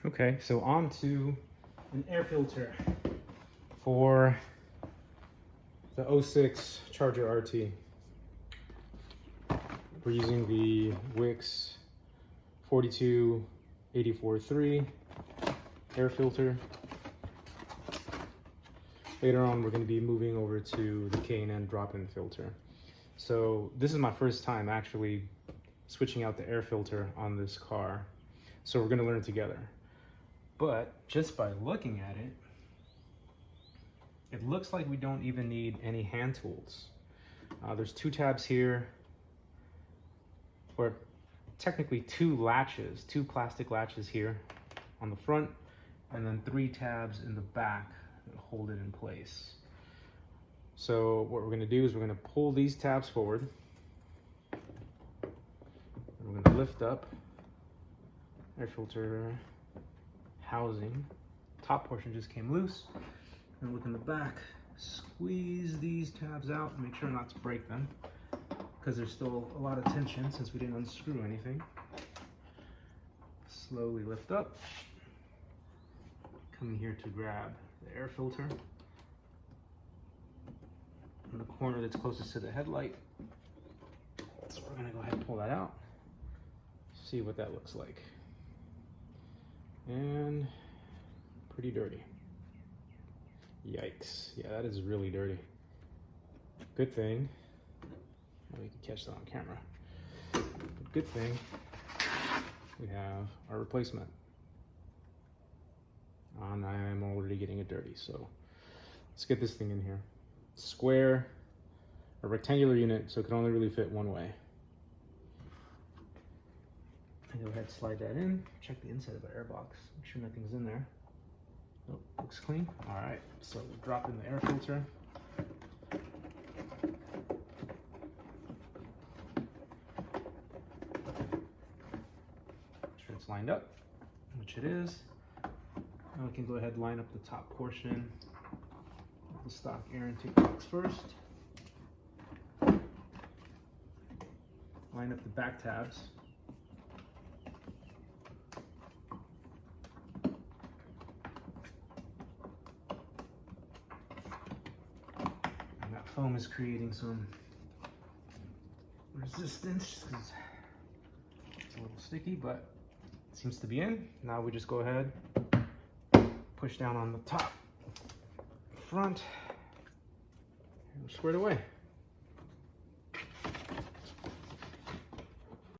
Okay, so on to an air filter for the 06 Charger RT. We're using the Wix 42843 air filter. Later on, we're going to be moving over to the K&N drop-in filter. So this is my first time actually switching out the air filter on this car. So we're going to learn together. But just by looking at it, it looks like we don't even need any hand tools. There's two tabs here, or technically two latches, two plastic latches here on the front, and then three tabs in the back that hold it in place. So what we're gonna do is we're gonna pull these tabs forward, and we're gonna lift up air filter housing. Top portion just came loose. And look in the back, squeeze these tabs out and make sure not to break them, because there's still a lot of tension since we didn't unscrew anything. Slowly lift up. Coming here to grab the air filter in the corner that's closest to the headlight. So we're gonna go ahead and pull that out, see what that looks like. And pretty dirty. Yikes. Yeah, that is really dirty. Good thing, well, you can catch that on camera. But good thing we have our replacement. And I am already getting it dirty, so let's get this thing in here. Square, a rectangular unit, so it can only really fit one way. Go ahead and slide that in. Check the inside of the air box. Make sure nothing's in there. Nope, looks clean. All right, so we'll drop in the air filter. Make sure it's lined up, which it is. Now we can go ahead and line up the top portion of the stock air intake box first. Line up the back tabs. Foam is creating some resistance because it's a little sticky, but it seems to be in. Now we just go ahead, push down on the top, front, and we're squared away.